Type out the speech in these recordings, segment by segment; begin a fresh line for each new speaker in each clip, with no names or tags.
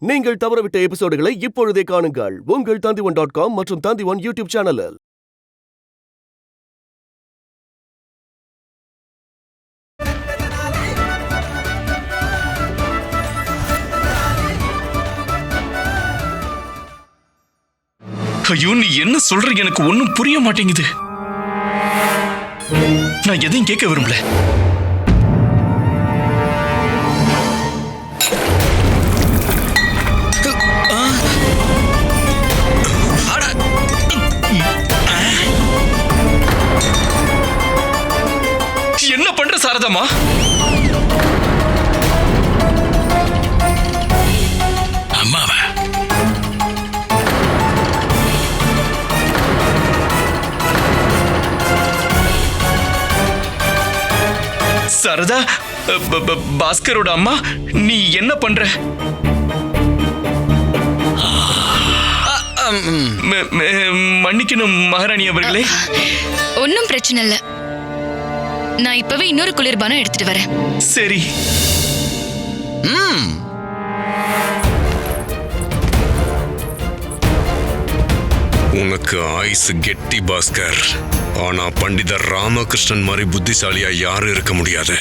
நீங்கள் தவறவிட்ட எபிசோடுகளை இப்பொழுதே காணுங்கள் உங்கள் Tandivan.com மற்றும் Tandivan யூடியூப் சேனலில்.
ஐயோ, நீ என்ன சொல்ற? எனக்கு ஒன்னும் புரிய மாட்டேங்குது. நான் எதையும் கேட்க விரும்பல. என்ன பண்ற சாரதாமா? அம்மாவா? சாரதா, பாஸ்கரோட அம்மா, நீ என்ன பண்ற? மன்னிக்கணும் மகாராணி அவர்களே.
ஒன்னும் பிரச்சனை இல்ல. நான் இப்பவே இன்னொரு குளிர்பானம் எடுத்துட்டு வரேன்.
சரி.
உனக்கு ஆயுசு கெட்டி பாஸ்கர். ஆனா பண்டிதர் ராமகிருஷ்ணன் மாதிரி புத்திசாலியா யாரும் இருக்க முடியாது.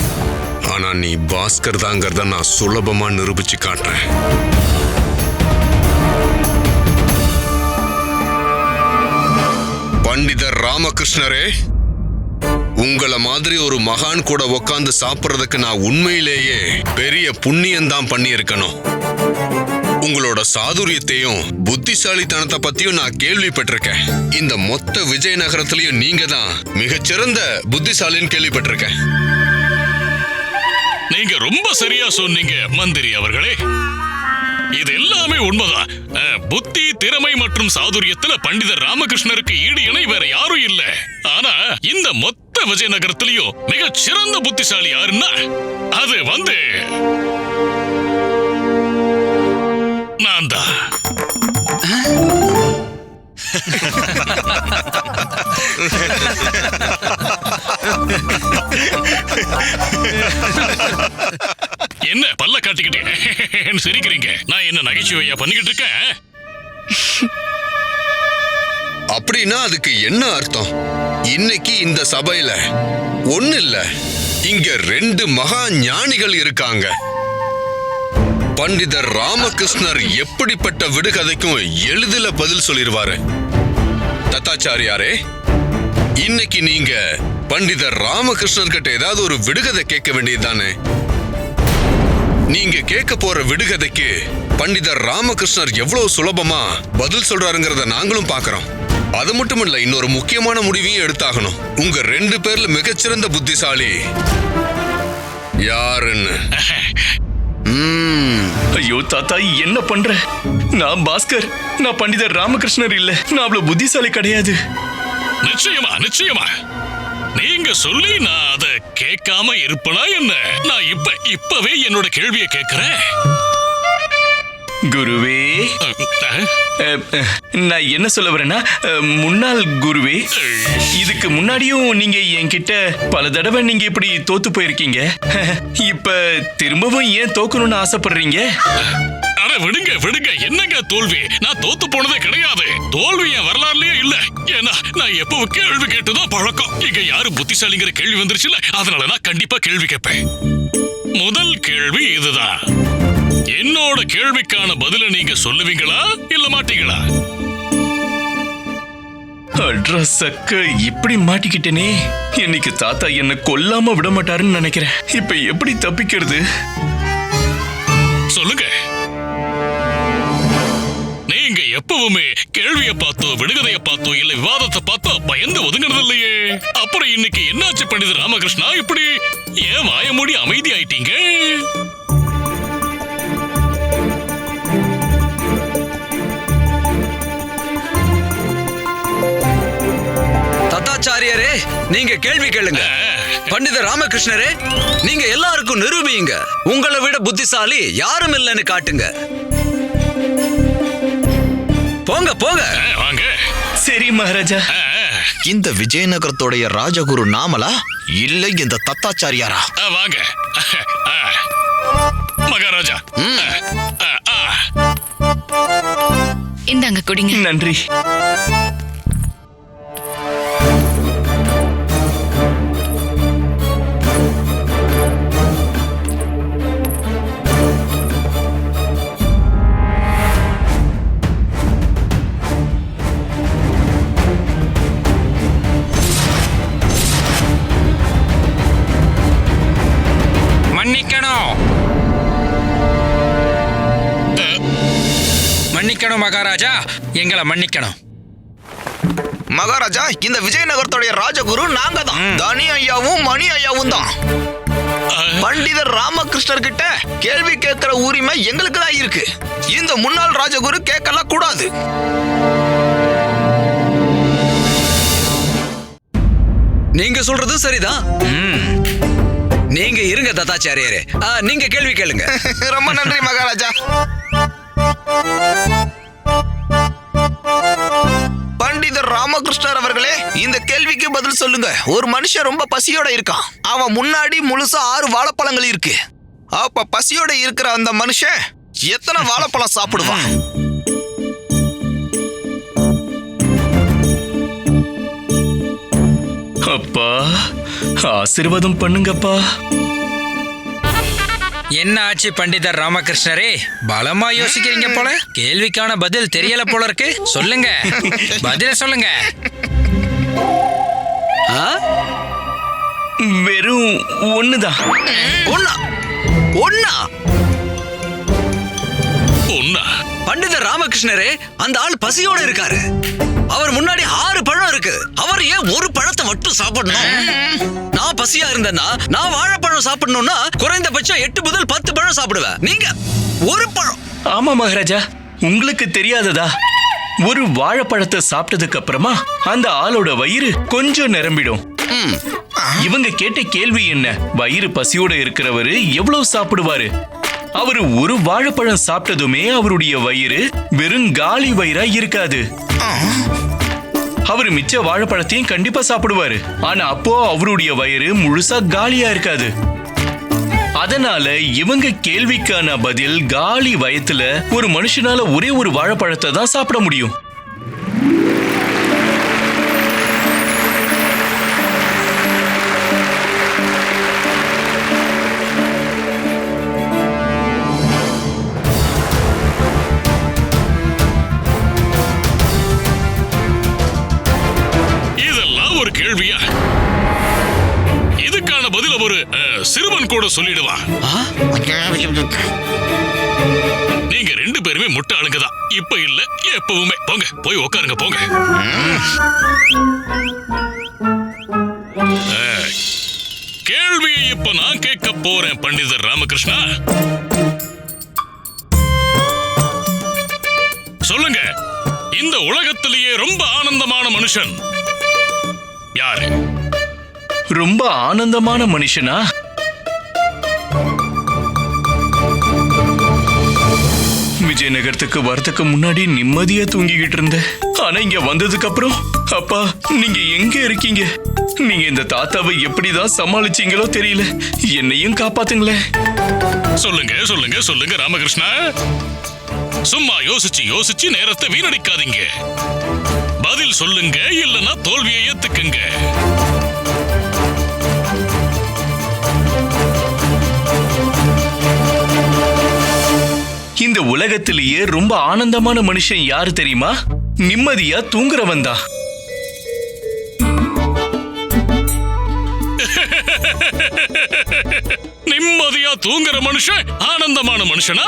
ஆனா நீ பாஸ்கர் தாங்கிறத நான் சுலபமா நிரூபிச்சு காட்டுறேன். பண்டிதர் ராமகிருஷ்ணரே, உங்கள மாதிரி ஒரு மகான் கூட உட்கார்ந்து சாப்பிடுறதுக்கு நான் உண்மையிலேயே பெரிய புண்ணியம்தான் பண்ணி இருக்கணும். உங்களோட சாதுரியத்தையும் புத்திசாலித்தனத்தை பத்தியும் நான் கேள்விப்பட்டிருக்கேன். இந்த மொத்த விஜயநகரத்திலையும் நீங்க தான் மிகச்சிறந்த புத்திசாலின்னு கேள்விப்பட்டிருக்கேன்.
நீங்க ரொம்ப சரியா சொன்னீங்க மந்திரி அவர்களே. இது எல்லாமே உண்மைதான். புத்தி, திறமை மற்றும் சாதுரியத்துல பண்டிதர் ராமகிருஷ்ணருக்கு ஈடு இணை வேற யாரும் இல்ல. ஆனா இந்த மொத்த விஜயநகரத்திலையும் மிகச் சிறந்த புத்திசாலி யாருன்னா அது நான் தான். என்ன பல்ல காட்டிக்கிட்டேன் சிரிக்கிறீங்க? நான் என்ன நகைச்சுவையா பண்ணிக்கிட்டு இருக்கேன்?
அப்படின்னா அதுக்கு என்ன அர்த்தம்? இன்னைக்கு இந்த சபையில ஒண்ணு இல்ல, இங்க 2 மகா ஞானிகள் இருக்காங்க. பண்டிதர் ராமகிருஷ்ணர் எப்படிப்பட்ட விடுகதைக்கும் எளிதில பதில் சொல்லிருவாரு. தத்தாச்சாரியாரே, இன்னைக்கு நீங்க பண்டிதர் ராமகிருஷ்ணர் கிட்ட ஏதாவது ஒரு விடுகதை கேட்க வேண்டியதுதானே? நீங்க கேட்க போற விடுகதைக்கு பண்டிதர் ராமகிருஷ்ணர் எவ்வளவு சுலபமா பதில் சொல்றாருங்கிறத நாங்களும் பாக்குறோம். அது மட்டும் இல்ல, இன்னொரு முக்கியமான முடிவையும் எடுத்தாகணும். உங்க 2 பேர்ல மிகச்சிறந்த புத்திசாலி யாருன்னு.
ஐயோ தாத்தா, என்ன பண்ற? நான் பாஸ்கர், நான் பண்டிதர் ராமகிருஷ்ணர் இல்ல. நான் அவ்வளவு புத்திசாலி கிடையாது.
நிச்சயமா நிச்சயமா நீங்க சொல்லி நான் அத கேட்காம இருப்பனா என்ன? நான் இப்பவே என்னோட கேள்வியை கேட்கிறேன்.
குருவே, நான் என்ன சொல்ல வரேன்னா, முன்னாள் குருவே, இதுக்கு முன்னாடியும் நீங்க என்கிட்ட பல தடவை நீங்க இப்படி தோத்து போயிருக்கீங்க. இப்ப திரும்பவும் ஏன் தோக்கணும்னு ஆசைப்படுறீங்க?
அட விடுங்க விடுங்க, என்னங்க தோல்வி? நான் தோத்து போனதே கிடையாது. தோல்வி என் வரலாறுலயே இல்ல. ஏன்னா நான் எப்பவும் கேள்வி கேட்டுதான் பழக்கம். இங்க யாரு புத்திசாலிங்கிற கேள்வி வந்துருச்சுல, அதனால நான் கண்டிப்பா கேள்வி கேட்பேன். முதல் கேள்வி இதுதான். என்னோட கேள்விக்கான பதில நீங்க சொல்லுவீங்களா இல்ல மாட்டீங்களா?
அட்ரஸக்க இப்படி மாட்டிக்கிட்டேனே. இன்னைக்கு தாத்தா என்ன கொல்லாம விட மாட்டாருன்னு நினைக்கிறேன். இப்ப எப்படி தப்பிக்கிறது?
சொல்லுங்க. நீங்க எப்பவுமே கேள்வியை பார்த்தோ, விடுகதையை பார்த்தோ, இல்ல விவாதத்தை பார்த்தோ பயந்து ஒதுங்கிறது இல்லையே. அப்புறம் இன்னைக்கு என்னாச்சு பண்டிதர் ராமகிருஷ்ணா? இப்படி ஏன் வாய மூடி அமைதி ஆயிட்டீங்க?
தத்தாச்சாரியரே, நீங்க கேள்வி கேளுங்க. பண்டிதர் ராமகிருஷ்ணரே, நீங்க எல்லாருக்கும் நிரூபியுங்க. உங்களை விட புத்திசாலி யாரும் இல்லைன்னு காட்டுங்க. போங்க போங்க.
வாங்க.
சரி மகாராஜா.
இந்த விஜயநகரத்தோடைய ராஜகுரு நாமலா இல்ல இந்த தத்தாச்சாரியாரா?
வாங்க மகாராஜா.
இந்தாங்க குடிங்க.
நன்றி.
மன்னிக்கணும் மகாராஜா, எங்களை மன்னிக்கணும்.
மகாராஜா, இந்த விஜயநகரத்துடைய ராஜகுரு நாங்க தான். தனி ஐயாவும் மணி ஐயாவும் தான். பண்டிதர் ராமகிருஷ்ணர் கிட்ட கேள்வி கேட்கிற உரிமை எங்களுக்கு தான் இருக்கு. இந்த முன்னாள் ராஜகுரு கேட்கலாம் கூடாது.
நீங்க சொல்றது சரிதான். நீங்க இருங்க தத்தாச்சாரியாரே, நீங்க கேள்வி கேளுங்க.
ரொம்ப நன்றி மகாராஜா. பண்டிதர் ராமகிருஷ்ணர் அவர்களே, இந்த கேள்விக்கு பதில் சொல்லுங்க. ஒரு மனுஷன் ரொம்ப பசியோட இருக்கான். அவன் முன்னாடி முழுசா 6 வாழைப்பழங்கள் இருக்கு. அப்ப பசியோட இருக்கிற அந்த மனுஷன் எத்தனை வாழைப்பழம் சாப்பிடுவான்?
அப்பா, ஆசீர்வாதம் பண்ணுங்கப்பா.
என்ன ஆச்சு பண்டிதர் ராமகிருஷ்ணரே, பலமா யோசிக்கிறீங்க போல. கேள்விக்கான பதில் தெரியல போல இருக்கு. சொல்லுங்க, பதில சொல்லுங்க.
வெறும் ஒண்ணுதான்.
ஒண்ணா? ஒண்ணா?
ஒண்ணா?
பண்டிதர் ராமகிருஷ்ணரே, அந்த ஆள் பசியோட இருக்காரு. அவர் முன்னாடி 6 பழம் இருக்கு. அவர் ஏன் ஒரு பழத்தை மட்டும் சாப்பிடணும்? நான் பசியா இருந்தேன்னா நான் வாழைப்பழம் சாப்பிடணும்னா குறைந்தபட்சம் 8 முதல் 10 பழம் சாப்பிடுவேன். நீங்க ஒரு பழம்.
ஆமா மகாராஜா, உங்களுக்கு தெரியாததா? ஒரு வாழைப்பழத்தை சாப்பிட்டதுக்கு அப்புறமா அந்த ஆளோட வயிறு கொஞ்சம் நிரம்பிடும். இவங்க கேட்ட கேள்வி என்ன? வயிறு பசியோட இருக்கிறவரு எவ்வளவு சாப்பிடுவாரு? அவரு ஒரு வாழைப்பழம் சாப்பிட்டதுமே அவருடைய வயிறு வெறும் காலி வயிறா இருக்காது. அவரு மிச்ச வாழைப்பழத்தையும் கண்டிப்பா சாப்பிடுவாரு. ஆனா அப்போ அவருடைய வயிறு முழுசா காலியா இருக்காது. அதனால இவங்க கேள்விக்கான பதில், காலி வயத்துல ஒரு மனுஷனால ஒரே ஒரு வாழைப்பழத்தை தான் சாப்பிட முடியும்.
ஒரு கேள்வியா? இதுக்கான பதில ஒரு சிறுவன் கூட சொல்லிடுவான். நீங்க 2 பேருமே முட்டாளுங்க தான். இப்ப இல்ல, எப்பவுமே. போங்க, போய் உட்காருங்க, போங்க. கேள்வியை இப்ப நான் கேட்க போறேன் பண்டிதர் ராமகிருஷ்ணா. சொல்லுங்க, இந்த உலகத்திலேயே ரொம்ப ஆனந்தமான மனுஷன் யாரு?
ரொம்ப ஆனந்தமான மனுஷனா? விஜயநகரத்துக்கு வரதுக்கு முன்னாடி நிம்மதியா தூங்கிக்கிட்டு இருந்தேன். ஆனா இங்க வந்ததுக்கு அப்புறம், அப்பா நீங்க எங்க இருக்கீங்க? நீங்க இந்த தாத்தாவை எப்படிதான் சமாளிச்சீங்களோ தெரியல. என்னையும் காப்பாத்துங்களேன்.
சொல்லுங்க சொல்லுங்க சொல்லுங்க ராமகிருஷ்ணா. சும்மா யோசிச்சு யோசிச்சு நேரத்தை வீணடிக்காதீங்க. பதில் சொல்லுங்க, இல்லனா தோல்வியை ஏத்துக்குங்க.
இந்த உலகத்திலேயே ரொம்ப ஆனந்தமான மனுஷன் யாரு தெரியுமா? நிம்மதியா தூங்குறவன் தான்.
நிம்மதியா தூங்குற மனுஷன் ஆனந்தமான மனுஷனா?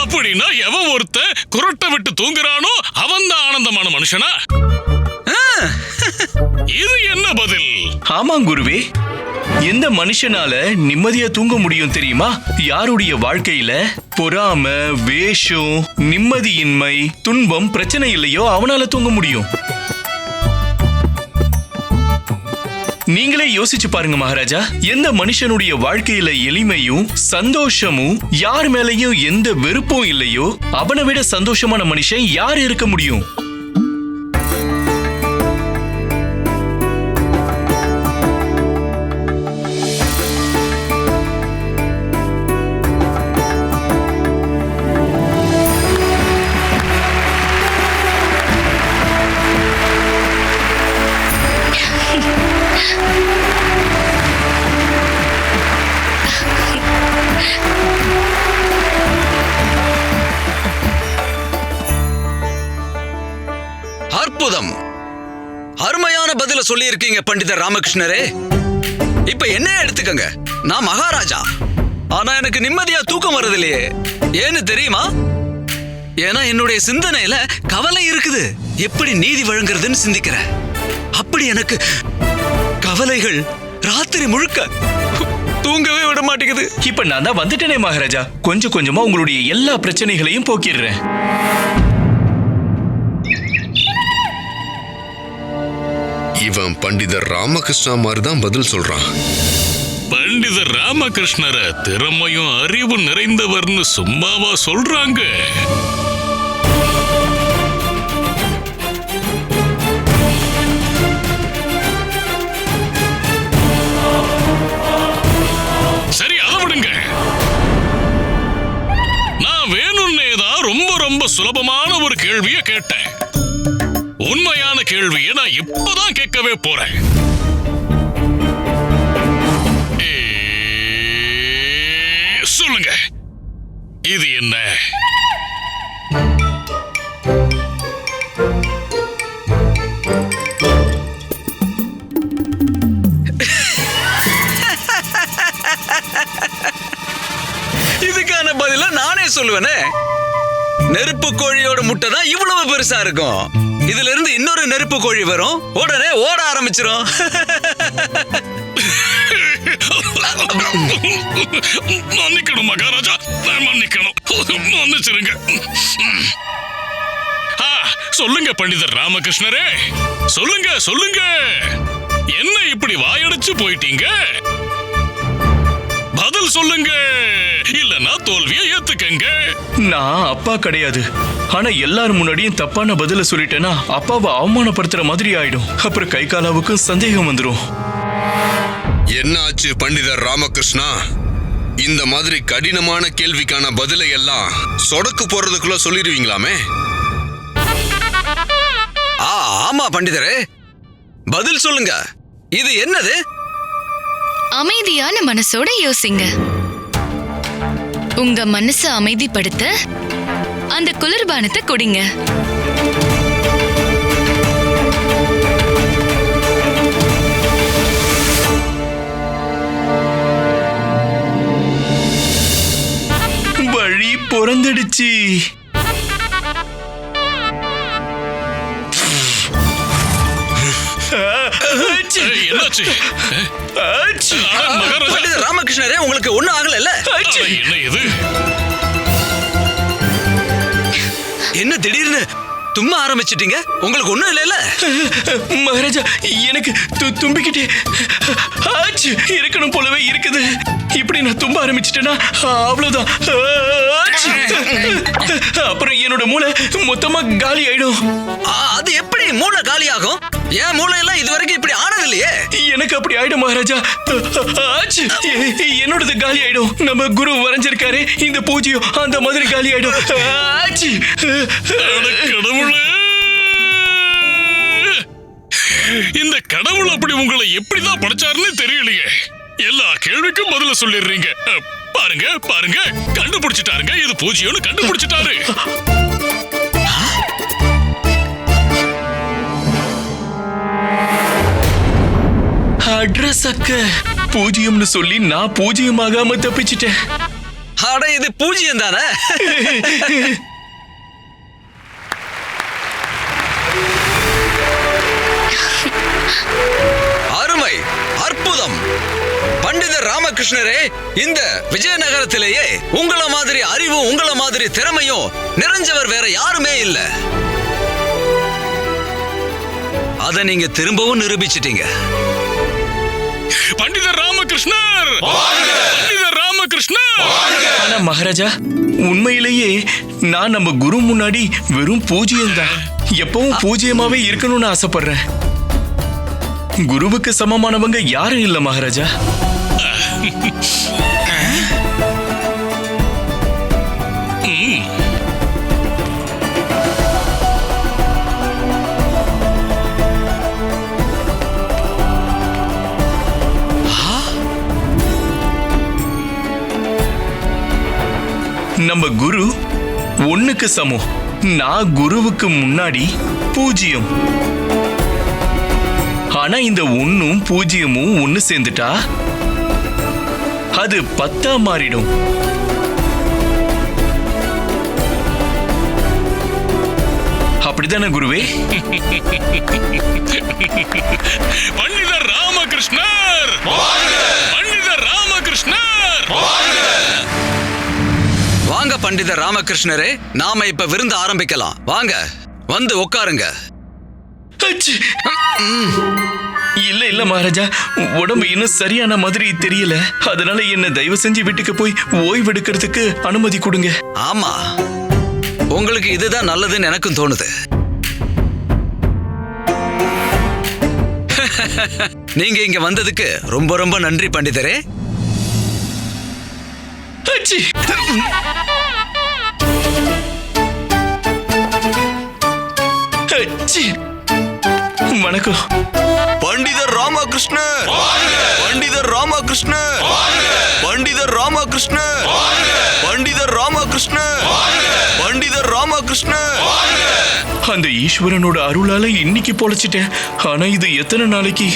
அப்படின்னா எவன் ஒருத்த குரட்டை விட்டு தூங்குறானோ அவன் தான் ஆனந்தமான மனுஷனா? இது என்ன பதில்?
ஆமா குருவே, எந்த மனுஷனால நிம்மதியா தூங்க முடியும் தெரியுமா? யாருடைய வாழ்க்கையில பொறாம, வேஷம், நிம்மதியின்மை, துன்பம், பிரச்சனை இல்லையோ அவனால தூங்க முடியும். நீங்களே யோசிச்சு பாருங்க மகாராஜா. எந்த மனுஷனுடைய வாழ்க்கையில எளிமையும் சந்தோஷமும், யார் மேலையும் எந்த வெறுப்பும் இல்லையோ அவனை விட சந்தோஷமான மனுஷன் யார் இருக்க முடியும்?
அற்புதம். அருமையான பதில சொல்லி இருக்கீங்க பண்டிதர் ராமகிருஷ்ணரே. இப்ப என்னையே எடுத்துக்கங்க. நான் மகாராஜா, ஆனா எனக்கு நிம்மதியா தூக்கம் வருதில்லையே. ஏன்னு தெரியுமா? ஏன்னா என்னுடைய சிந்தனையில கவலை இருக்குது. எப்படி நீதி வழங்குறதுன்னு சிந்திக்கிறேன். அப்படி எனக்கு கவலைகள் ராத்திரி முழுக்க தூங்கவே விட மாட்டேங்குது.
இப்ப நான் தான் வந்துட்டேனே மகாராஜா. கொஞ்சம் கொஞ்சமா உங்களுடைய எல்லா பிரச்சனைகளையும் போக்கிடுறேன்.
இவன் பண்டிதர் ராமகிருஷ்ணா மாதிரி தான் பதில் சொல்றான்.
பண்டிதர் ராமகிருஷ்ணர திறமையும் அறிவு நிறைந்தவர்னு சும்மாவா சொல்றாங்க? சரி, அதை விடுங்க. நான் வேணும்னே தான் ரொம்ப ரொம்ப சுலபமான ஒரு கேள்வியை கேட்டேன். உண்மையான கேள்வியை நான் இப்பதான் கேட்கவே போறேன். சொல்லுங்க, இது என்ன?
இதுக்கான பதில நானே சொல்லுவேனே. நெருப்பு கோழியோட முட்டை தான் இவ்வளவு பெருசா இருக்கும். இதுல இருந்து இன்னொரு நெருப்பு கோழி வரும், உடனே ஓட ஆரம்பிச்சிரும்.
மன்னிக்கணும் மகாராஜா, மன்னிக்கணும், மன்னிச்சிருங்க. சொல்லுங்க பண்டிதர் ராமகிருஷ்ணரே, சொல்லுங்க சொல்லுங்க, என்ன இப்படி வாயடைச்சு போயிட்டீங்க? பதில் சொல்லுங்க, இல்லன்னா தோல்வியை ஏத்துக்கங்க.
நான் அப்பா கிடையாது. ஆனா எல்லாரும் முன்னாடியும் தப்பான பதில சொல்லிட்டேன்னா அப்பாவை அவமானப்படுத்துற மாதிரி ஆயிடும். அப்புறம் கை காலாவுக்கும் சந்தேகம் வந்துடும்.
என்ன ஆச்சு பண்டிதர் ராமகிருஷ்ணா? இந்த மாதிரி கடினமான கேள்விக்கான பதிலை எல்லாம் சொடக்கு போறதுக்குள்ள சொல்லிடுவீங்களாமே.
ஆமா பண்டிதரே, பதில் சொல்லுங்க, இது என்னது?
அமைதியான மனசோட யோசிங்க. உங்க மனசை அமைதிப்படுத்த அந்த குளிர்பானத்தை குடிங்க.
வழி பொறந்துடுச்சு.
என்னாச்சு
பண்டிதர் ராமகிருஷ்ணரே, உங்களுக்கு ஒண்ணும் ஆகல?
என்ன இது?
என்ன திடீர்னு தும்ப ஆரம்பிச்சிட்டீங்க? உங்களுக்கு ஒண்ணும் இல்லைல்ல?
மகாராஜா, எனக்கு தும்பிக்கிட்டே இருக்கணும் போலவே இருக்குது. இப்படி நான் தும்ப ஆரம்பிச்சிட்டேன்னா அவ்வளவுதான். அப்புறம் என்னோட மூளை மொத்தமா காலி ஆயிடும்.
அது எப்படி மூளை காலி ஆகும்? என் மூளை எல்லாம் இதுவரைக்கும் இப்படி ஆனது இல்லையே.
எனக்கு அப்படி ஆயிடும் மகாராஜா. என்னோடது காலி ஆயிடும். நம்ம குரு வரைஞ்சிருக்காரு இந்த பூஜ்யம், அந்த மாதிரி காலி ஆயிடும்.
கடவுளே, இந்த கடவுள் அப்படி உங்களை எப்படிதான் படைச்சாருன்னு தெரியலையே. எல்லா கேள்விக்கும் பதில சொல்லிடுறீங்க. பாருங்க பாருங்க, கண்டுபிடிச்சிட்டாருங்க. இது பூஜ்யம்னு கண்டுபிடிச்சிட்டாரு.
அட்ரஸ் அக்க பூஜ்யம்னு சொல்லி நான் பூஜ்யமாகாம தப்பிச்சிட்டேன்.
அட, இது பூஜ்யம் தானே? அருமை, அற்புதம். பண்டிதர் ராமகிருஷ்ணரே, இந்த விஜயநகரத்திலேயே உங்களை மாதிரி அறிவும் உங்களை மாதிரி திறமையும் நிறைஞ்சவர் வேற யாருமே இல்ல. அத நீங்க திரும்பவும் நிரூபிச்சிட்டீங்க.
பண்டிதர் ராமகிருஷ்ணர், பண்டிதர் ராமகிருஷ்ணர்.
ஆனா மகாராஜா, உண்மையிலேயே நான் நம்ம குரு முன்னாடி வெறும் பூஜ்யம் தான். எப்பவும் பூஜ்யமாவே இருக்கணும்னு ஆசைப்படுறேன். குருவுக்கு சமமானவங்க யாரும் இல்ல மகாராஜா. நம்ம குரு ஒண்ணுக்கு சமம். நான் குருவுக்கு முன்னாடி பூஜ்யம். ஆனா இந்த 1ம் 0ம் ஒண்ணு சேர்ந்துட்டா அது 10 மாறிடும். அப்படிதானே குருவே?
பண்டிதர் ராமகிருஷ்ணர், பண்டிதர் ராமகிருஷ்ணர்.
வாங்க பண்டிதர் ராமகிருஷ்ணரே, நாம இப்ப விருந்து ஆரம்பிக்கலாம். வாங்க வந்து உட்காருங்க.
அச்சு. இல்ல இல்ல மகாராஜா, உடம்பு இன்னும் சரியான மாதிரி தெரியல. அதனால என்ன தயவு செஞ்சு வீட்டுக்கு போய் ஓய்வெடுக்கிறதுக்கு அனுமதி கொடுங்க.
ஆமா, உங்களுக்கு இதுதான் நல்லதுன்னு எனக்கும் தோணுது. நீங்க இங்க வந்ததுக்கு ரொம்ப ரொம்ப நன்றி பண்டிதரே.
அச்சி. அச்சி. வணக்கம்
பண்டிதர் ராமகிருஷ்ணர், பண்டிதர் ராமகிருஷ்ணர், பண்டிதர் ராமகிருஷ்ணர், பண்டிதர் ராமகிருஷ்ணர், பண்டிதர் ராமகிருஷ்ணர்.
அந்த ஈஸ்வரனோட அருளால இன்னைக்கு பொழைச்சிட்டேன். ஆனா இது எத்தனை நாளைக்கு?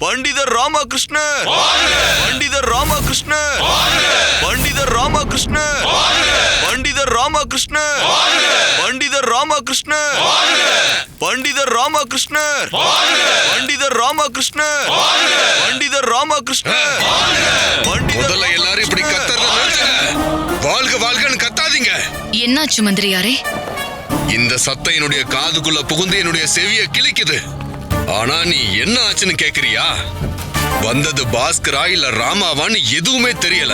பண்டிதர் ராமகிருஷ்ணர், பண்டிதர் ராமகிருஷ்ணர், பண்டிதர் ராமகிருஷ்ணர், பண்டிதர் ராமகிருஷ்ணர், பண்டிதர் ராமகிருஷ்ணர், பண்டிதர் ராமகிருஷ்ணர், பண்டிதர் ராமகிருஷ்ணர், பண்டிதர் ராமகிருஷ்ணர்.
முதல்ல எல்லாரும் இப்படி கத்துறத நிறுத்துங்க. வாழ்க வாழ்கன்னு கத்தாதீங்க.
என்னாச்சு மந்திரியாரே?
இந்த சத்தம் என்னுடைய காதுக்குள்ள புகுந்து என்னுடைய செவிய கிழிக்குது. ஆனா நீ என்ன ஆச்சுன்னு கேக்குறியா? வந்தது பாஸ்கரா இல்ல ராமாவான்னு எதுவுமே தெரியல.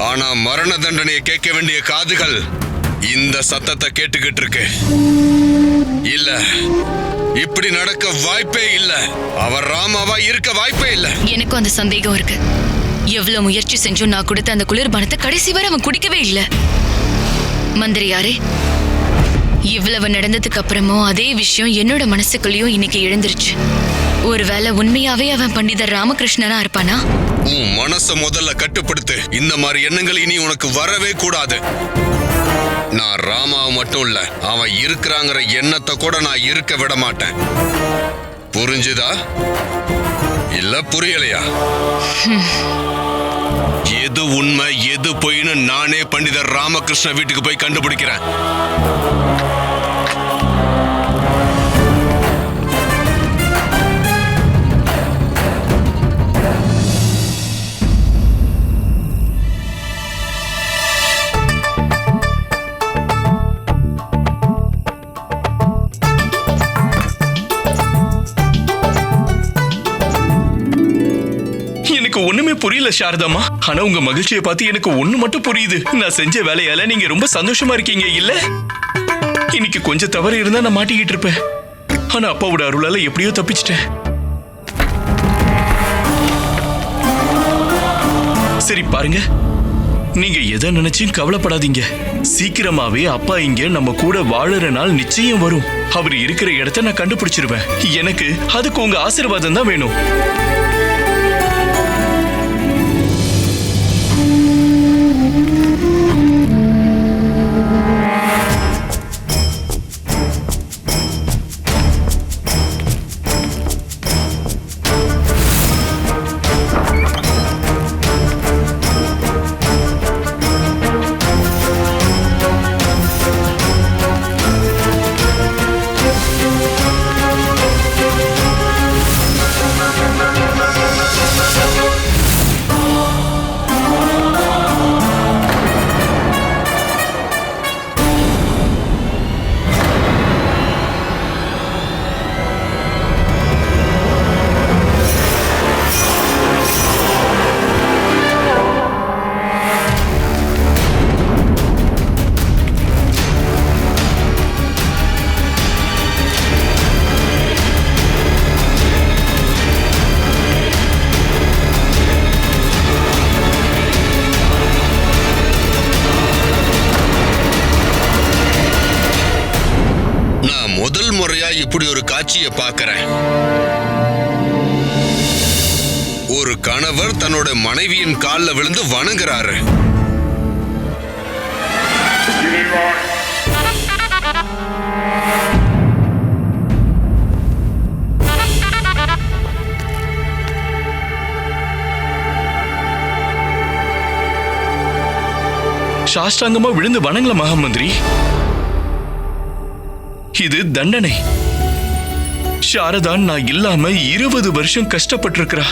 ஆனா மரண தண்டனையை கேட்க வேண்டிய காதுகள் இந்த சத்தத்தை கேட்டுக்கிட்டு இருக்கு. இல்ல, இப்படி நடக்க வாய்ப்பே இல்ல. அவர் ராமாவா இருக்க வாய்ப்பே இல்ல.
எனக்கும் அந்த சந்தேகம் இருக்கு. எவ்வளவு முயற்சி செஞ்சும் நான் கொடுத்த அந்த குளிர்பானத்தை கடைசி வரை அவன் குடிக்கவே இல்ல. மந்திரியாரே, இவ்வளவு நடந்ததுக்கு அப்புறமும் அதே விஷயம் என்னோட மனசுக்குள்ளேயும் இன்னைக்கு எழுந்துருச்சு. ஒருவேளை உண்மையாவே அவன் பண்டிதர் ராமகிருஷ்ணனா இருப்பானா?
உன் மனச முதல்ல கட்டுப்படுத்து. இந்த மாதிரி எண்ணங்கள் இனி உனக்கு வரவே கூடாது. நான் ராமாவை மட்டும் இல்ல, அவன் இருக்கிறாங்கிற எண்ணத்தை கூட நான் இருக்க விட மாட்டேன். புரிஞ்சுதா இல்ல புரியலையா? எது உண்மை எது பொய்ன்னு நானே பண்டிதர் ராமகிருஷ்ண வீட்டுக்கு போய் கண்டுபிடிக்கிறேன்.
எனக்கு ஒண்ணுமே புரியல சாரதாமா. ஆனா உங்க மகிழ்ச்சியை பார்த்து எனக்கு ஒண்ணு மட்டும் புரியுது. நான் செஞ்ச வேலையால நீங்க ரொம்ப சந்தோஷமா இருக்கீங்க இல்ல? இன்னைக்கு கொஞ்சம் தவறு இருந்தா நான் மாட்டிக்கிட்டு இருப்பேன். ஆனா அப்பாவோட அருளால எப்படியோ தப்பிச்சிட்டேன். சரி பாருங்க, நீங்க எதை நினைச்சும் கவலைப்படாதீங்க. சீக்கிரமாவே அப்பா இங்க நம்ம கூட வாழற நாள் நிச்சயம் வரும். அவர் இருக்கிற இடத்தை நான் கண்டுபிடிச்சிருவேன். எனக்கு அதுக்கு உங்க ஆசீர்வாதம் தான் வேணும்.
முதல் முறையா இப்படி ஒரு காட்சியை பார்க்கிறேன். ஒரு கணவர் தன்னோட மனைவியின் கால்ல விழுந்து வணங்குறாரு.
சாஷ்டாங்கமா விழுந்து வணங்கல மகாமந்திரி. இது தண்டனை. சாரதா நான் இல்லாம 20 வருஷம் கஷ்டப்பட்டிருக்கிறா.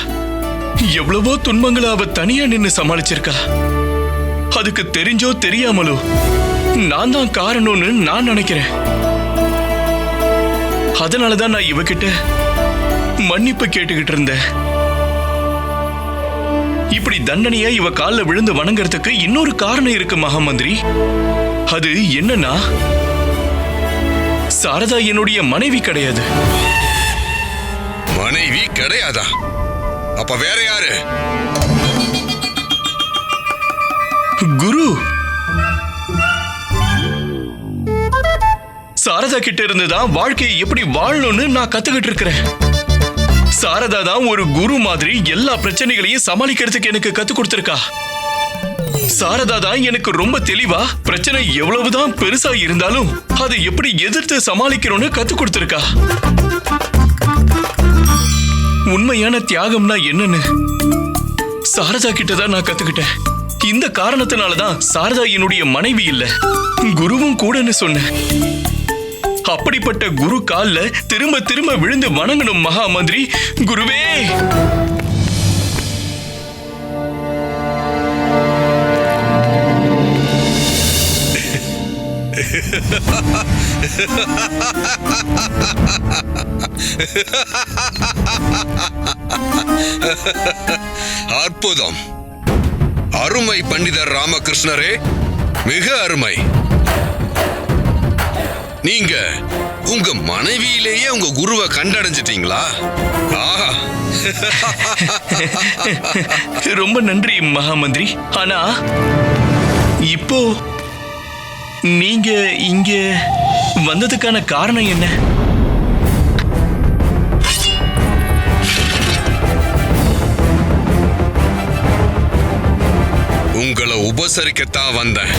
எவ்வளவோ துன்பங்களை அவ தனியா நின்னு சமாளிச்சிருக்கா. அதுக்கு தெரிஞ்சோ தெரியாமலோ நான் தான் காரணம்னு நான் நினைக்கிறேன். அதனாலதான் நான் இவகிட்ட மன்னிப்பு கேட்டுக்கிட்டு இருந்தேன். இப்படி தண்டனையா இவ கால்ல விழுந்து வணங்கறதுக்கு இன்னொரு காரணம் இருக்கு மகாமந்திரி. அது என்னன்னா, சாரதா என்னுடைய மனைவி கிடையாது.
மனைவி கிடையாதா? அப்ப வேற யாரு?
குரு. சாரதா கிட்ட இருந்துதான் வாழ்க்கையை எப்படி வாழணும்னு நான் கத்துக்கிட்டு இருக்கிறேன். சாரதா தான் ஒரு குரு மாதிரி எல்லா பிரச்சனைகளையும் சமாளிக்கிறதுக்கு எனக்கு கத்து கொடுத்திருக்கா. சாரதா தான் எனக்கு ரொம்ப தெளிவா பிரச்சனை எவ்வளவுதான் பெருசா இருந்தாலும் அதை எப்படி எதிர்த்து சமாளிக்கிறோன்னு கத்து கொடுத்திருக்கா. உண்மையான தியாகம்னா என்னன்னு சாரதா கிட்டதான் நான் கத்துக்கிட்டேன். இந்த காரணத்தினாலதான் சாரதா என்னுடைய மனைவி இல்ல, குருவும் கூடன்னு சொன்னேன். அப்படிப்பட்ட குரு கால்ல திரும்ப திரும்ப விழுந்து வணங்கணும் மகாமந்திரி. குருவே,
அற்புதம், அருமை பண்டிதர் ராமகிருஷ்ணரே, மிக அருமை. நீங்க உங்க மனைவியிலேயே உங்க குருவை கண்டடைஞ்சிட்டீங்களா?
ரொம்ப நன்றி மகாமந்திரி. ஆனா இப்போ நீங்க இங்க வந்ததுக்கான காரணம் என்ன?
உங்களை உபசரிக்கத்தான் வந்தேன்.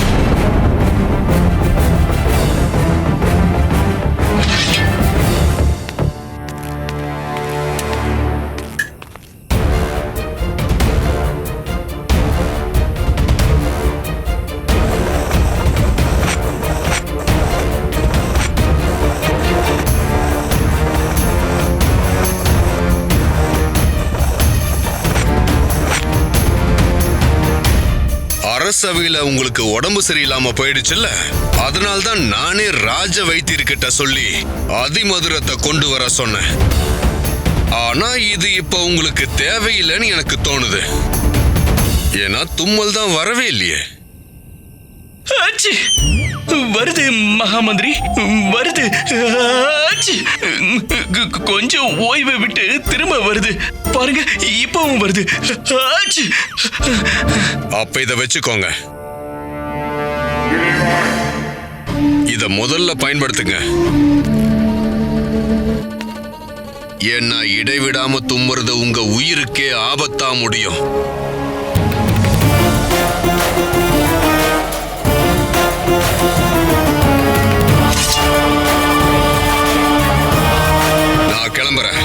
அரசவையில உங்களுக்கு உடம்பு சரியில்லாம போயிடுச்சுல்ல, அதனால்தான் நானே ராஜ வைத்தியர்கிட்ட சொல்லி அதிமதுரத்தை கொண்டு வர சொன்னேன். ஆனா இது இப்ப உங்களுக்கு தேவையில்லைன்னு எனக்கு தோணுது. ஏன்னா தும்மல் தான் வரவே இல்லையே.
வருது மகாமந்திரி, வருது. கொஞ்சம் ஓய்வை விட்டு திரும்ப வருது பாருங்க, இப்பவும் வருது.
அப்ப இத வச்சுக்கோங்க, இத முதல்ல பயன்படுத்துங்க. ஏன்னா இடைவிடாம தும்முறது உங்க உயிருக்கே ஆபத்தா முடியும். நான் கிளம்புறேன்.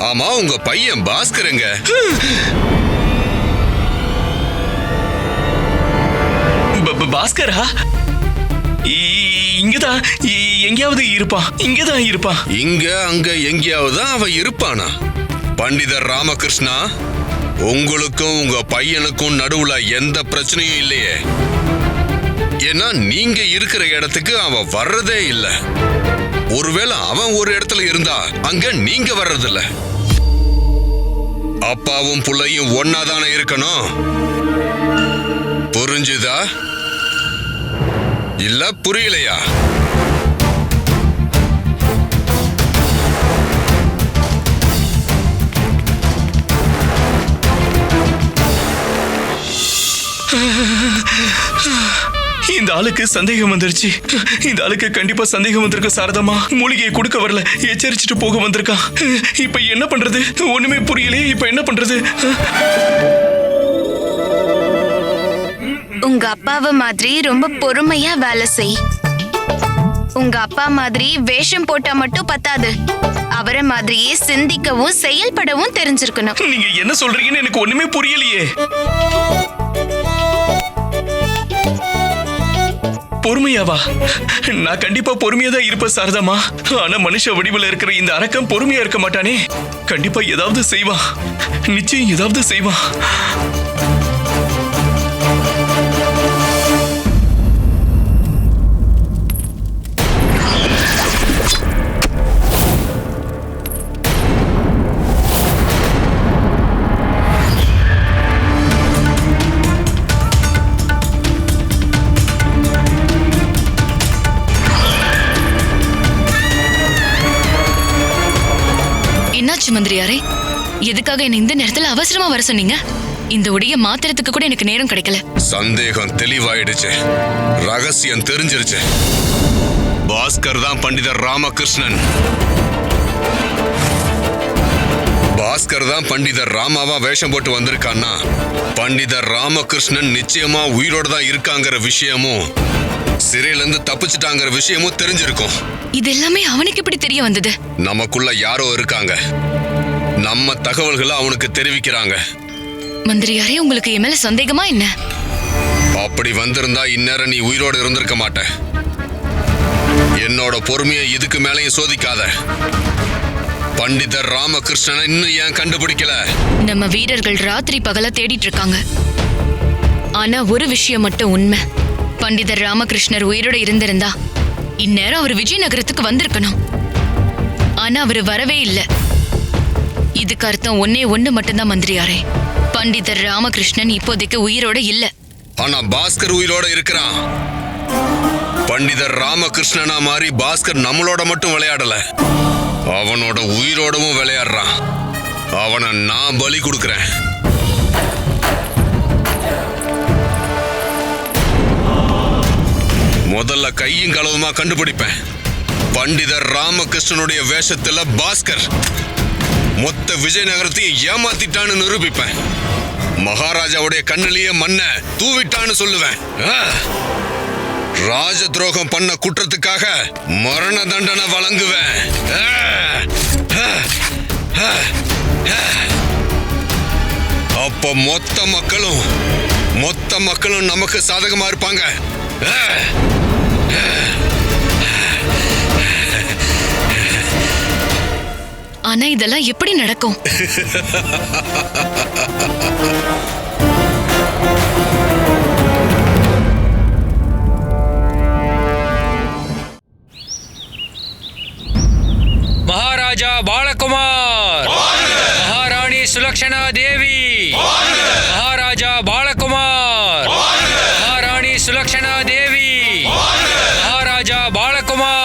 ஆமா, உங்க பையன் பாஸ்கருங்க.
பாஸ்கரா? இங்கதான் எங்கேயாவது இருப்பான். இங்கதான் இருப்பான்.
இங்க அங்க எங்கேயாவது அவன் இருப்பானா? பண்டிதர் ராமகிருஷ்ணா, உங்களுக்கும் உங்க பையனுக்கும் நடுவுல எந்த பிரச்சனையும் இல்லையே. ஏன்னா நீங்க இருக்கிற இடத்துக்கு அவன் வர்றதே இல்ல. ஒருவேளை அவன் ஒரு இடத்துல இருந்தா அங்க நீங்க வர்றதில்ல. அப்பாவும் புள்ளையும் ஒன்னாதானே இருக்கணும். புரிஞ்சுதா இல்ல புரியலையா?
இந்த ஆளுக்கு சந்தேகம் வந்துருச்சு. இந்த ஆளுக்கு கண்டிப்பா சந்தேகம் வந்திருக்கு. சாரதாமா மூலிகையை கொடுக்க வரல, எச்சரிச்சுட்டு போக வந்திருக்கான். இப்ப என்ன பண்றது? ஒண்ணுமே புரியலையே. இப்ப என்ன பண்றது?
உங்க அப்பாவை மாதிரி ரொம்ப பொறுமையா வேலை செய். உங்க அப்பா மாதிரி வேஷம் போட்டா மட்டும் பத்தாது, அவரை மாதிரியே சிந்திக்கவும் செயல்படவும் தெரிஞ்சிருக்கணும்.
நீங்க என்ன சொல்றீங்கன்னு எனக்கு ஒண்ணுமே புரியலையே. பொறுமையாவா? நான் கண்டிப்பா பொறுமையா தான் இருப்பேன் சாரதாமா. ஆனா மனுஷ வடிவில் இருக்கிற இந்த அரக்கன் பொறுமையா இருக்க மாட்டானே. கண்டிப்பா ஏதாவது செய்வான், நிச்சயம் ஏதாவது செய்வான்.
என்னாச்சு மந்திரியாரே? எதுக்காக என்ன இந்த நேரத்துல அவசரமா வர சொன்னீங்க? இந்த உடைய மாத்திரத்துக்கு கூட எனக்கு நேரம் கிடைக்கல.
சந்தேகம் தெளிவாயிடுச்சு, ரகசியம் தெரிஞ்சிருச்சு. பாஸ்கர் தான் பண்டிதர் ராமகிருஷ்ணன். பாஸ்கர் தான் பண்டிதர் ராமாவா வேஷம் போட்டு வந்திருக்கான்னா, பண்டிதர் ராமகிருஷ்ணன் நிச்சயமா உயிரோட தான் இருக்காங்கிற விஷயமும், சிறையில இருந்து தப்பிச்சிட்டாங்கிற விஷயமும் தெரிஞ்சிருக்கும்.
இது எல்லாமே அவனுக்கு எப்படி தெரிய வந்தது?
நமக்குள்ள யாரோ இருக்காங்க, நம்ம தகவல்களை அவனுக்கு தெரிவிக்கிறாங்க.
மந்திரியாரே, உங்களுக்கு என் மேல சந்தேகமா என்ன?
அப்படி வந்திருந்தா இந்நேரம் நீ உயிரோடு இருந்திருக்க மாட்ட. என்னோட பொறுமையை இதுக்கு மேலேயும் சோதிக்காத. பண்டிதர் ராமகிருஷ்ணனை இன்னும் ஏன் கண்டுபிடிக்கல?
நம்ம வீரர்கள் ராத்திரி பகல தேடிட்டு இருக்காங்க. ஆனா ஒரு விஷயம் மட்டும் உண்மை, பண்டிதர் ராமகிருஷ்ணர் உயிரோட இருந்திருந்தா இந்நேரம் அவர் விஜயநகரத்துக்கு வந்திருக்கணும். ஆனா அவர் வரவே இல்லை. இதுக்கு அர்த்தம் ஒன்னே ஒண்ணு மட்டும்தான் மந்திரியாரே, பண்டிதர் ராமகிருஷ்ணன் இப்போதைக்கு உயிரோட இல்ல.
ஆனா பாஸ்கர் உயிரோட இருக்கிறான். பண்டிதர் ராமகிருஷ்ணனா மாறி பாஸ்கர் நம்மளோட மட்டும் விளையாடல, அவனோட உயிரோடவும் விளையாடுறான். அவனை நான் பலி கொடுக்கிறேன். முதல்ல கையும் களவுமா கண்டுபிடிப்பேன். பண்டிதர் ராமகிருஷ்ணனுடைய வேஷத்துல பாஸ்கர் மொத்த விஜயநகரத்தையும் ஏமாத்திட்டான்னு நிரூபிப்பேன். மகாராஜாவுடைய கண்ணிலேயே மண்ணை தூவிட்டான்னு சொல்லுவேன். ராஜ துரோகம் பண்ண குற்றத்துக்காக மரண தண்டனை வழங்குவேன். அப்ப மொத்த மக்களும் நமக்கு சாதகமா இருப்பாங்க.
ஆனா இதெல்லாம் எப்படி நடக்கும்?
மகாராஜா பாலகுமார், மகாராணி சுலக்ஷணா தேவி, மகாராஜா பாலகுமார், மகாராணி சுலக்ஷணா தேவி, மகாராஜா பாலகுமார்.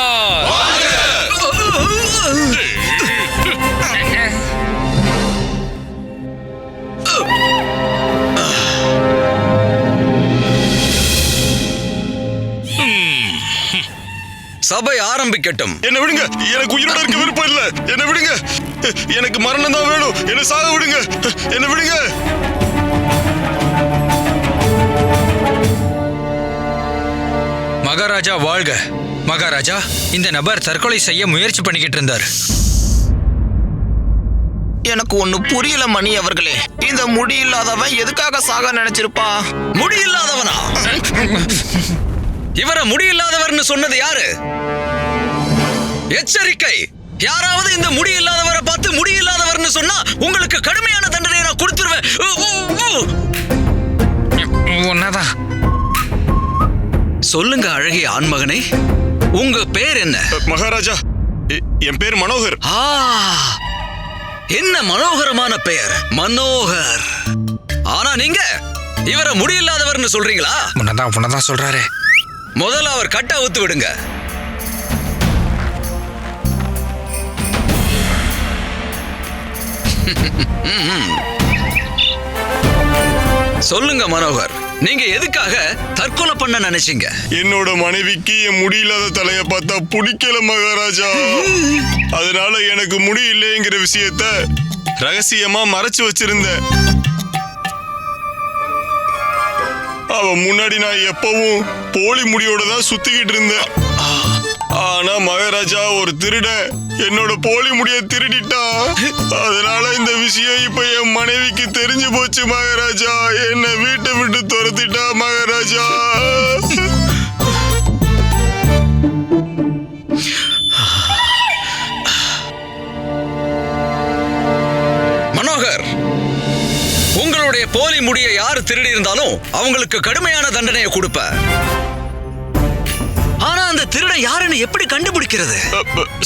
சபை ஆரம்பிக்கட்டும்.
என்ன விடுங்க, எனக்கு உயிரோட இருக்க விருப்பம் இல்ல. என்ன விடுங்க, எனக்கு மரணம் தான் வேணும். என்ன சாக விடுங்க, என்ன விடுங்க.
மகாராஜா வாழ்க. மகாராஜா, இந்த நபர் தற்கொலை செய்ய முயற்சி பண்ணிக்கிட்டு இருந்தார்.
எனக்கு ஒண்ணு புரியல மணி அவர்களே, இந்த முடி இல்லாதவன் எதுக்காக சாக நினைச்சிருப்பான்?
முடி இல்லாதவனா? இவரை முடி இல்லாதவர்னு சொன்னது யாரு? எச்சரிக்கை! யாராவது இந்த முடி இல்லாதவரை பார்த்து முடி இல்லாதவர்னு சொன்னா உங்களுக்கு கடுமையான தண்டனையை நான் கொடுத்துருவேன்.
உன்னதான்.
சொல்லுங்க அழகிய ஆண்மகனை, உங்க பேர் என்ன?
மகாராஜா, என் பேர் மனோகர்.
என்ன மனோகரமான பெயர், மனோகர். ஆனா நீங்க இவரை முடியில்லாதவர்னு சொல்றீங்களா?
உன்னதான் சொல்றாரு.
முதல்ல அவர் கட்ட அவுத்து விடுங்க. சொல்லுங்க மனோகர், நீங்க எதுக்காக தற்கொலை பண்ண நினைச்சீங்க?
என்னோட மனைவிக்கு என் முடியில்லாத தலைய பார்த்தா பிடிக்கல மகாராஜா. அதனால எனக்கு முடி இல்லைங்கிற விஷயத்த ரகசியமா மறைச்சு வச்சிருந்தேன். அவ முன்னாடி நான் எப்பவும் போலி முடியோட தான் சுத்திக்கிட்டு இருந்தேன். ஆனா மகாராஜா, ஒரு திருடன் என்னோட போலி முடிய திருடிட்டான். அதனால இந்த விஷயம் இப்ப என் மனைவிக்கு தெரிஞ்சு போச்சு மகாராஜா. என்ன வீட்டை விட்டு துரத்திட்டா மகாராஜா.
மனோகர், உங்களுடைய போலி முடியை யாரு திருடி இருந்தாலும் அவங்களுக்கு கடுமையான தண்டனையை கொடுப்ப. ஆனா அந்த திருடன் யாருன்னு எப்படி கண்டுபிடிக்கிறது?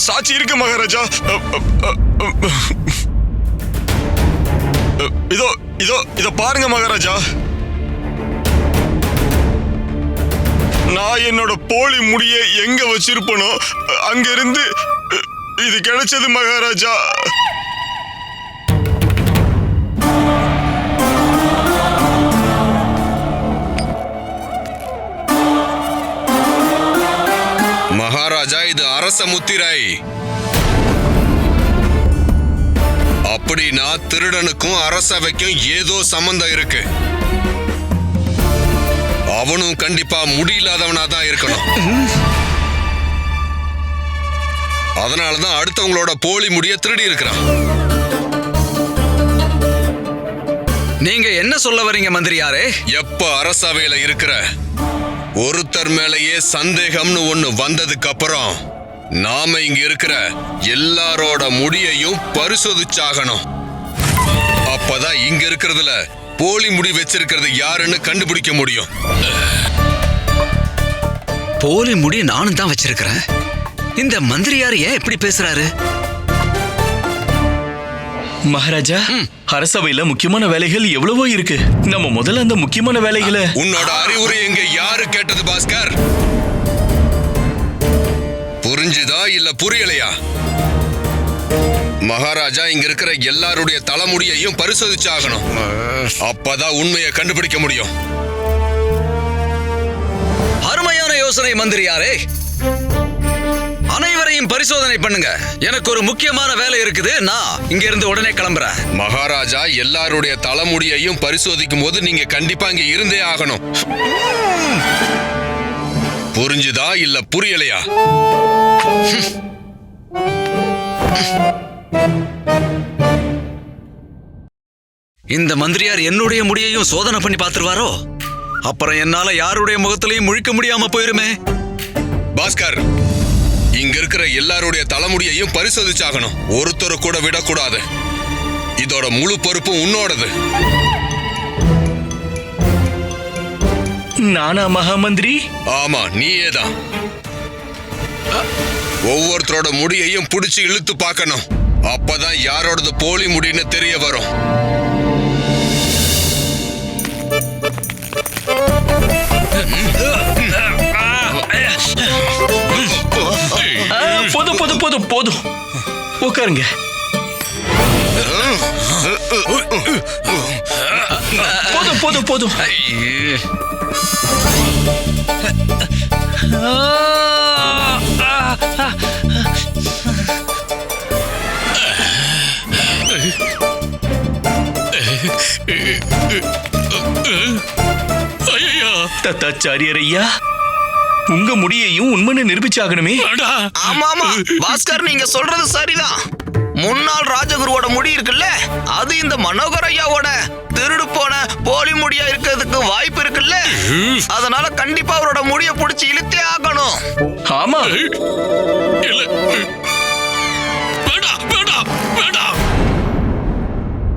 சாட்சி இருக்கு மகாராஜா. இதோ இதோ இத பாருங்க மகாராஜா. நான் என்னோட போலி முடியை எங்க வச்சிருப்பனோ அங்க இருந்து இது கிடைச்சது மகாராஜா.
மகாராஜா, இது அரச முத்திரை. அப்படின்னா திருடனுக்கும் அரசவைக்கும் ஏதோ சம்பந்தம் இருக்கு. அவனும் கண்டிப்பா முடியில்லாதவனா தான் இருக்கணும். அதனாலதான் அடுத்தவங்களோட போலி முடிய திருடி இருக்கிறான்.
நீங்க என்ன சொல்ல வரீங்க மந்திரியாரே?
எப்ப அரசவையில இருக்கிற ஒருத்தர் மேலேயே சந்தேகம்னு ஒண்ணு வந்ததுக்கு அப்புறம் நாம இங்க இருக்கிற எல்லாரோட முடியையும் பரிசோதிச்சாகணும். அப்பதான் இங்க இருக்கிறதுல போலி முடி வச்சிருக்கிறது யாருன்னு கண்டுபிடிக்க முடியும்.
போலி முடி நானும் தான் வச்சிருக்கிறேன். இந்த மந்திரியார் ஏன் இப்படி பேசுறாரு?
மகாராஜா, அரசவையில முக்கியமான வேலைகள் எவ்வளவோ இருக்கு. நம்ம முதல்ல அந்த முக்கியமான வேலைகளை.
உன்னோட அறிவுரை எங்க யாரு கேட்டது பாஸ்கர்? புரிஞ்சுதா இல்ல புரியலையா? மகாராஜா, இங்க இருக்கிற எல்லாருடைய தலைமுடியையும் பரிசோதிச்சாகணும். அப்பதான் உண்மையை கண்டுபிடிக்க முடியும்.
அருமையான யோசனை மந்திரியாரே. அனைவரையும் பரிசோதனை பண்ணுங்க. எனக்கு ஒரு முக்கியமான வேலை இருக்குது. நான் இங்க இருந்து உடனே கிளம்புறேன்.
மகாராஜா, எல்லாருடைய தலைமுடியையும் பரிசோதிக்கும் போது நீங்க கண்டிப்பா இங்க இருந்தே ஆகணும். புரிஞ்சுதா இல்ல புரியலையா?
இந்த மந்திரியார் என்னுடைய முடியையும் சோதனை பண்ணி பார்த்துருவாரோ? அப்புறம் என்னால யாருடைய முகத்திலையும் முழிக்க முடியாம போயிருமே.
பாஸ்கர், இங்க இருக்கிற எல்லாருடைய தலைமுடியையும் பரிசோதிச்சாகணும். ஒருத்தரை கூட விடக்கூடாது. இதோட முழு பொறுப்பும் உன்னோடது.
நானா மகாமந்திரி?
ஆமா, நீயேதான். ஒவ்வொருத்தரோட முடியையும் புடிச்சு இழுத்து பார்க்கணும். அப்பதான் யாரோடது போலி முடின்னு தெரிய வரும்.
போதும் போதும் போதும் போதும், உட்காருங்க. போதும் போதும் போதும். தத்தாச்சாரியர் ஐயா, உங்க முடியையும் உண்மைன்னு நிரூபிச்சாகணுமே.
ஆமா ஆமா பாஸ்கர், நீங்க சொல்றது சரிதான். முன்னாள் ராஜகுருவோட முடி இருக்குல்ல, அது இந்த மனோகர் ஐயாவோட திருடு போன போலி முடியா இருக்கிறதுக்கு வாய்ப்பு இருக்குல்ல. அதனால கண்டிப்பா அவரோட முடிய புடிச்சு இழுத்தே ஆகணும்.
ஆமா.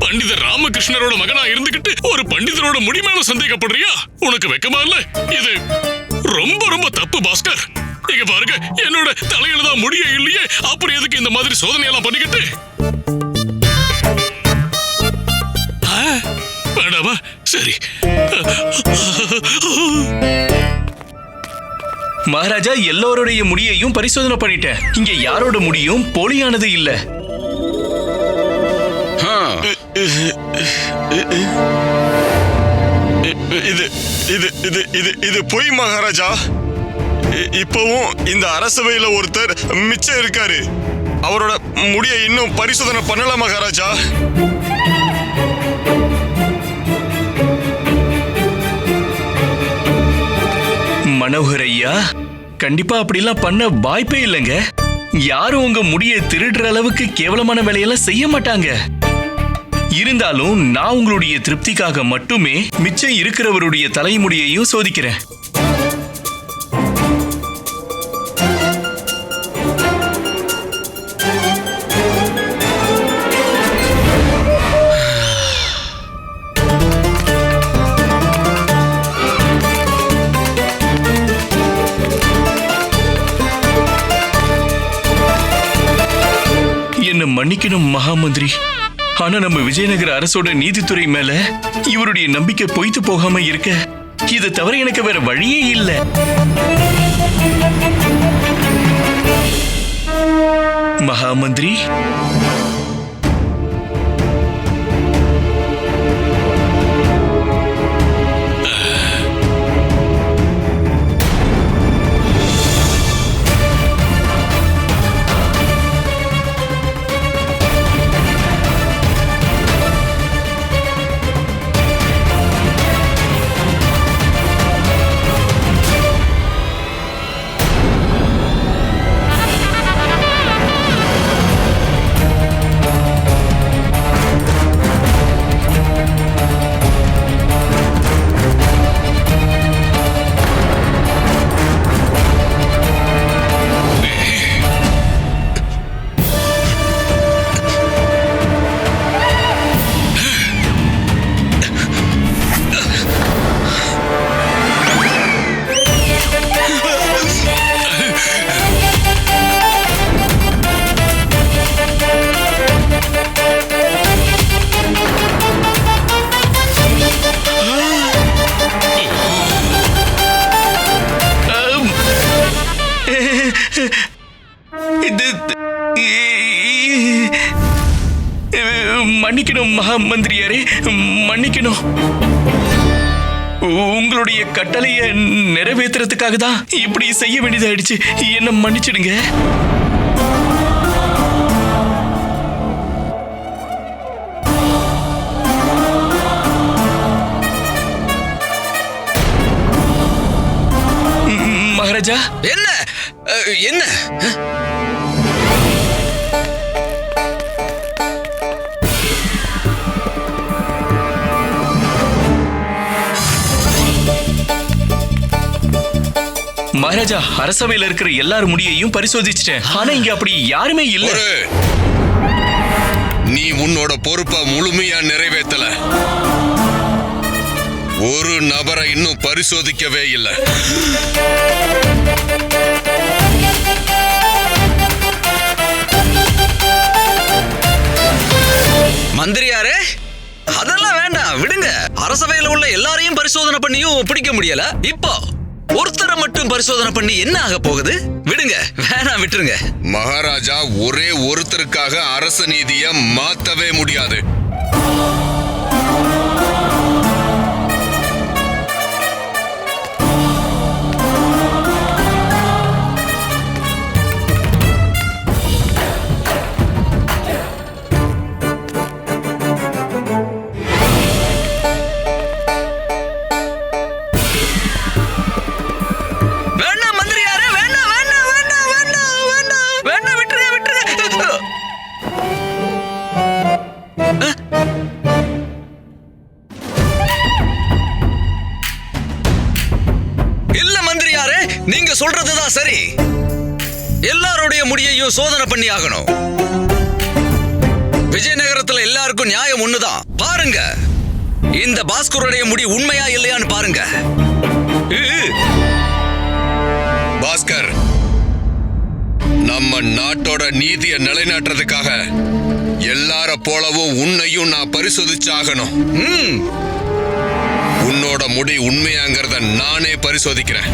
பண்டிதர் ராமகிருஷ்ணரோட மகனா இருந்துகிட்டு ஒரு பண்டிதரோட முடி மேல சந்தேகப்படுறியா? உனக்கு வெக்கமா இல்ல? இது ரொம்ப ரொம்ப தப்பு பாஸ்கர். இங்க பாருங்க, என்னோட தலையில தான் முடிய இல்லையே, அப்புறம் எதுக்கு இந்த மாதிரி சோதனை எல்லாம் பண்ணிக்கிட்டு? வேண்டாமா? சரி.
மகாராஜா, எல்லோருடைய முடியையும் பரிசோதனை பண்ணிட்டேன். இங்க யாரோட முடியும் போலியானது இல்ல.
இது இது இது இது இது பொய் மகாராஜா. இப்பவும் இந்த அரசவையில ஒருத்தர் மிச்சம் இருக்காரு. அவரோட முடிய இன்னும் பரிசோதனை பண்ணல மகாராஜா.
மனோகர் ஐயா, கண்டிப்பா அப்படிலாம் பண்ண வாய்ப்பே இல்லைங்க. யாரும் உங்க முடிய திருடுற அளவுக்கு கேவலமான வேலையெல்லாம் செய்ய மாட்டாங்க. இருந்தாலும் நான் உங்களுடைய திருப்திக்காக மட்டுமே மிச்சம் இருக்கிறவருடைய தலைமுடியையும் சோதிக்கிறேன். என்ன மன்னிக்கணும் மகாமந்திரி. ஆனா நம்ம விஜயநகர அரசோட நீதித்துறை மேல இவருடைய நம்பிக்கை பொய்த்து போகாம இருக்க இதை தவிர எனக்கு வேற வழியே இல்லை. மகாமந்திரி, மன்னிக்கணும் மகாமந்திரியாரே, மன்னிக்கணும். உங்களுடைய கட்டளையை நிறைவேற்றுறதுக்காக தான் இப்படி செய்ய வேண்டியதாயிடுச்சு. என்ன மன்னிச்சிடுங்க. மகாராஜா,
என்ன என்ன
மகாராஜா, அரசவையில் இருக்கிற எல்லார் முடியையும் பரிசோதிச்சிட்டேன். ஆனா இங்க அப்படி யாருமே இல்ல.
நீ உன்னோட பொறுப்பை முழுமையா நிறைவேற்றல. ஒரு நபரை இன்னும் பரிசோதிக்கவே இல்லை.
மந்திரியாரே, அதெல்லாம் வேண்டாம், விடுங்க. அரசவையில் உள்ள எல்லாரையும் பரிசோதனை பண்ணியும் பிடிக்க முடியல. இப்போ ஒருத்தரை மட்டும் பரிசோதனை பண்ணி என்ன ஆக போகுது? விடுங்க, வேணாம், விட்டுருங்க.
மகாராஜா, ஒரே ஒருத்தருக்காக அரச நீதியை மாத்தவே முடியாது.
நீங்க சொல்றதுதான் சரி. எல்லாருடைய முடியையும் சோதனை பண்ணி ஆகணும். விஜயநகரத்துல எல்லாருக்கும் நியாயம் ஒண்ணுதான். பாருங்க, இந்த பாஸ்கருடைய முடி உண்மையா இல்லையான்னு பாருங்க.
பாஸ்கர், நம்ம நாட்டோட நீதியை நிலைநாட்டுறதுக்காக எல்லார போலவும் உன்னையும் நான் பரிசோதிச்சாகணும். உன்னோட முடி உண்மையாங்கிறத நானே பரிசோதிக்கிறேன்.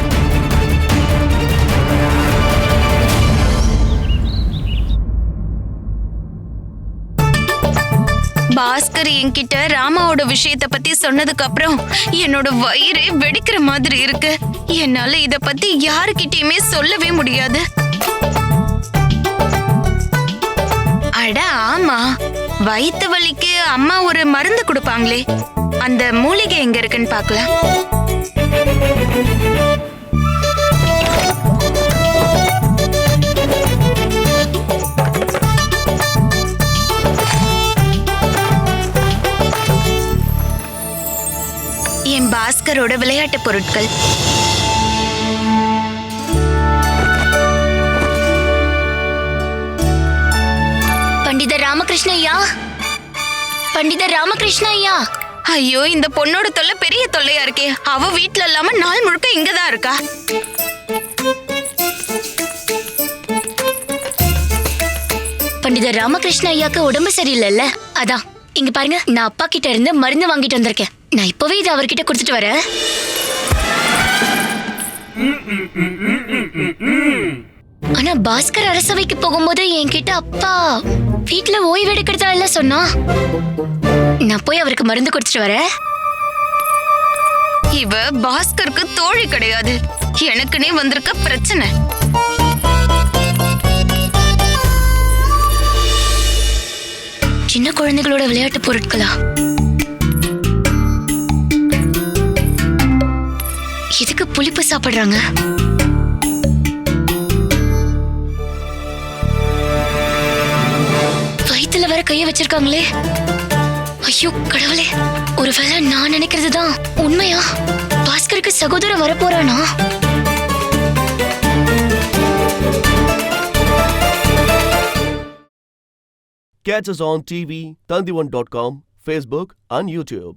பாஸ்கர் என்கிட்ட ராமாவோட விஷயத்த பத்தி சொன்னதுக்கு அப்புறம் என்னோட வயிறே வெடிக்கிற மாதிரி இருக்கு. என்னால இத பத்தி யாருக்கிட்டயுமே சொல்லவே முடியாது. அட ஆமா, வயித்து வலிக்கு அம்மா ஒரு மருந்து கொடுப்பாங்களே, அந்த மூலிகை எங்க இருக்குன்னு பார்க்கலாம். என் பாஸ்கரோட விளையாட்டு பொருட்கள்.
பண்டிதர் ராமகிருஷ்ண ஐயா, பண்டிதர் ராமகிருஷ்ண ஐயா.
ஐயோ, இந்த பொண்ணோட தொல்லை பெரிய தொல்லையா இருக்கே. அவ வீட்ல இல்லாம நாள் முழுக்க இங்கதான் இருக்கா.
பண்டிதர் ராமகிருஷ்ண ஐயாக்கு உடம்பு சரியில்லைல்ல, அதான் இங்க பாருங்க, நான் அப்பா கிட்ட இருந்து மருந்து வாங்கிட்டு வந்திருக்கேன். நான் இப்பவே இதை அவர்கிட்ட கொடுத்துட்டு வரேன். ஆனா பாஸ்கர் அரசவைக்கு போகும்போது என்கிட்ட அப்பா வீட்டுல ஓய்வு எடுக்கிறதா இல்ல சொன்னா. நான் போய் அவருக்கு மருந்து கொடுத்துட்டு வரேன்.
இவ பாஸ்கருக்கு தோழி கிடையாது, எனக்குனே வந்திருக்க பிரச்சனை.
சின்ன குழந்தைகளோட விளையாட்டு பொருட்களா? எதுக்கு புளிப்பு சாப்பிடுறாங்க? வயித்துல வர கைய வச்சிருக்காங்களே. ஐயோ கடவுளே, ஒருவேளை நான் நினைக்கிறதுதான் உண்மையா? பாஸ்கருக்கு சகோதரன் வரப்போறானா?
Catch us on TV, Tandivan.com, Facebook and YouTube.